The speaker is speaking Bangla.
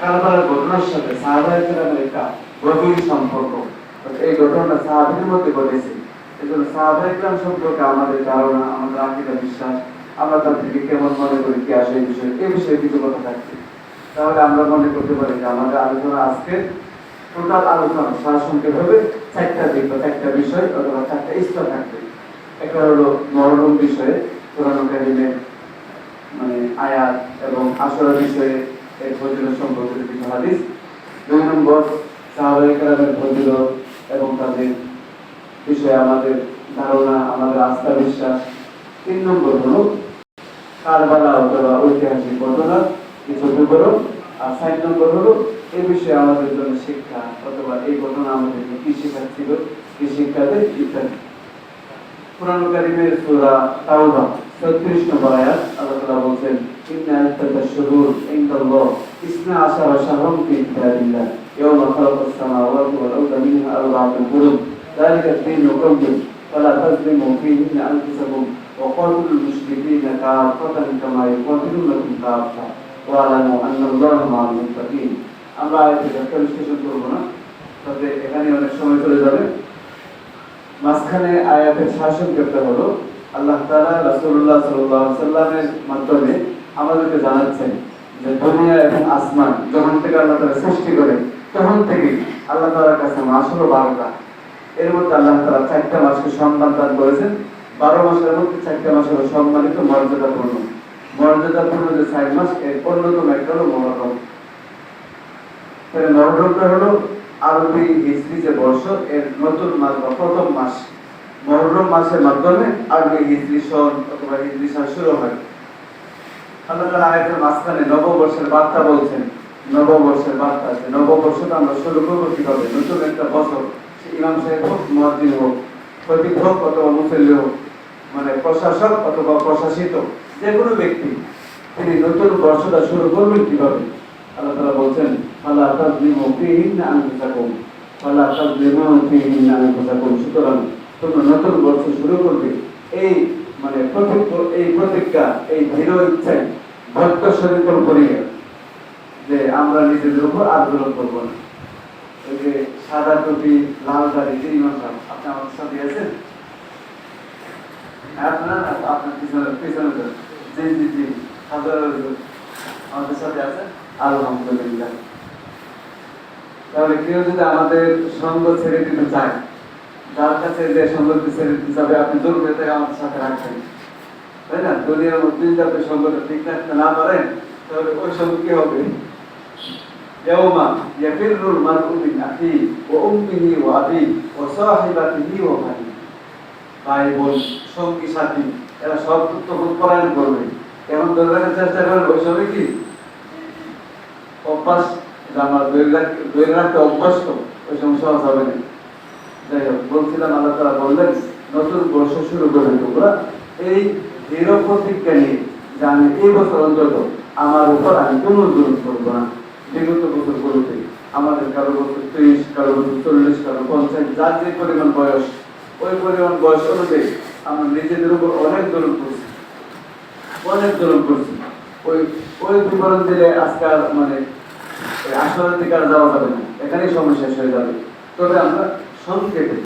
কারবালার ঘটনার সাথে সাহাবায়ে কেরামের একটা গভীর সম্পর্ক। এই ঘটনাটা সাহাবীদের মধ্যে ঘটেছে। এজন্য সাহাবায়ে কেরাম সম্পর্কে আমাদের ধারণা, আমাদের আকীদা, বিশ্বাস, আমরা তাদেরকে কেমন মনে করি, কি আসে এই বিষয়ে কিছু কথা থাকছে। তাহলে আমরা মনে করতে পারি যে আমাদের আলোচনা আজকে টোটাল আলোচনা সারসংক্ষেপ হবে চারটা দিক বা চারটা বিষয় অথবা চারটা স্তর থাকবে। একটা হলো মহরম বিষয়ে কোরআন কারীমের মানে আয়াত এবং আশুরা বিষয়ে এর ফজিলত সম্পর্কিত কিছু হাদিস। 2 নম্বর সাহাবায়ে কেরামের ফজিলত এবং তাদের বিষয়ে আমাদের ধারণা, আমাদের আস্থা, বিশ্বাস। 3 নম্বর হলো কারবালা অথবা ঐতিহাসিক ঘটনা কিছু বিবরণ। আর 4 নম্বর হলো এই বিষয়ে আমাদের জন্য শিক্ষা অথবা এই ঘটনা আমাদেরকে কি শেখাচ্ছিল, কি শিক্ষা দেয় ইত্যাদি। কুরআন কারীমের সূরা তাওবা 36 নম্বর আয়াত আল্লাহ তাআলা বলেন, ইন্না আইয়াতাশ শুহুর ইনদাল্লাহ 12 শাহরান ফি কিতাবিল্লাহ ইয়াওমা খালাকাস সামাওয়াতি ওয়াল আরদা মিনহা আরবা'তুন হুরুম যালিকা ad-দীনুল কাইয়্যিম ফালা তাযলিমু ফীহিন্না আনফুসাকুম ওয়া কাতিলুল মুশরিকিনা কাফাতান কামা ইউকাতিলুনাকুম কাফা ওয়া আ'লামু আন্নাল্লাহা মা'আল মুত্তাকিন। আমরা আয়াতটা বিশ্লেষণ করব না, তবে এখানে অনেক সময় চলে যাবে। মাঝখানে আয়াতের সারসংক্ষেপটা হলো আল্লাহ তাআলা রাসূলুল্লাহ সাল্লাল্লাহু আলাইহি ওয়াসাল্লামের মাধ্যমে আমাদেরকে জানাচ্ছেন যে দুনিয়া এবং আসমান যখন থেকে আল্লাহ তাআলা সৃষ্টি করে তখন থেকে আল্লাহ তাআলার কাছে মাস হলো 12টা। এর মধ্যে আল্লাহ তাআলা 4টা মাসকে সম্মান দান করেছেন। 12 মাসের মধ্যে 4টা মাস হলো সম্মানিত, মর্যাদাপূর্ণ। মর্যাদাপূর্ণ যে 4 মাস এর অন্যতম একটা হলো মুহররম। তাহলে মুহররমটা হলো আরবি হিজরি যে বর্ষ এর নতুন মাস বা প্রথম মাস। মুহররম মাসের মাধ্যমে আরবি হিজরি সন অথবা হিজরি সাল শুরু হয়। আল্লাহ তাআলা আয়াতের মাঝখানে নববর্ষের বার্তা বলছেন। নববর্ষের বার্তা আছে, নববর্ষটা আমরা শুরু করবো কিভাবে? নতুন একটা বছর, ইমাম সাহেব হোক, মুয়াজ্জিন হোক, খতিব হোক অথবা মুসল্লি হোক, মানে প্রশাসক অথবা প্রশাসিত যে কোনো ব্যক্তি, তিনি নতুন বর্ষটা শুরু করবেন কিভাবে? আল্লাহ তাআলা বলছেন, ফালা তাযলিমু ফীহিন্না আনফুসাকুম ফালা তাযলিমু ফীহিন্না আনফুসাকুম। সুতরাং তোমরা নতুন বর্ষ শুরু করবে এই মানে প্রতিজ্ঞা, এই দৃঢ় ইচ্ছায় ভক্ত সংকল্প করিয়ে যে আমরা নিজেদের উপর আর জুলুম করব না। এই যে সাদা টুপি, লাল দাড়ি, যে ইমাম সাহেব, আপনি আমাদের সাথে আছেন? আপনার পিছনে জি জি জি আমাদের সাথে আছেন, আলহামদুলিল্লাহ। তাহলে কেউ যদি আমাদের সঙ্গ ছেড়ে দিতে চায়, যার কাছে যে সঙ্গটি ছেড়ে দিতে যাবে, আপনি জোর করে তাকে আমাদের সাথে রাখবেন, তাই না? দুনিয়ার মধ্যে যদি আপনি সঙ্গটা ঠিক রাখতে না পারেন, তাহলে ওই সঙ্গ কি হবে? ইয়াউমা ইয়াফিরুল মার'উ মিন আখিহি ওয়া উম্মিহি ওয়া আবিহি ওয়া সাহিবাতিহি ওয়া বানিহি। ভাই বোন, সঙ্গী সাথী, এরা সব তখন পলায়ন করবে। এমন ধরে রাখার চেষ্টা করেন, ওই সময় কি অভ্যাস আমার ধরে রাখতে অভ্যস্ত, ওই সময় সহজ হবে না। যাই হোক, বলছিলাম আল্লাহ তাআলা বললেন নতুন বর্ষ শুরু করবে তোমরা এই দৃঢ় প্রতিজ্ঞা নিয়ে যে আমি এই বছর অন্তত আমার উপর আমি কোনো জুলুম করবো না। বিগত বছরগুলোতে আমাদের কারো বছর 30, কারো বছর 40, কারো 50, যার যে পরিমাণ বয়স, ওই পরিমাণ বয়স অনুযায়ী আমরা নিজেদের উপর অনেক জুলুম করছি, অনেক জুলুম করছি। ওই বিবরণ দিলে আজকাল মানে আসলের দিকে আর যাওয়া যাবে না, এখানেই সময় শেষ হয়ে যাবে। তবে আমরা সংক্ষেপে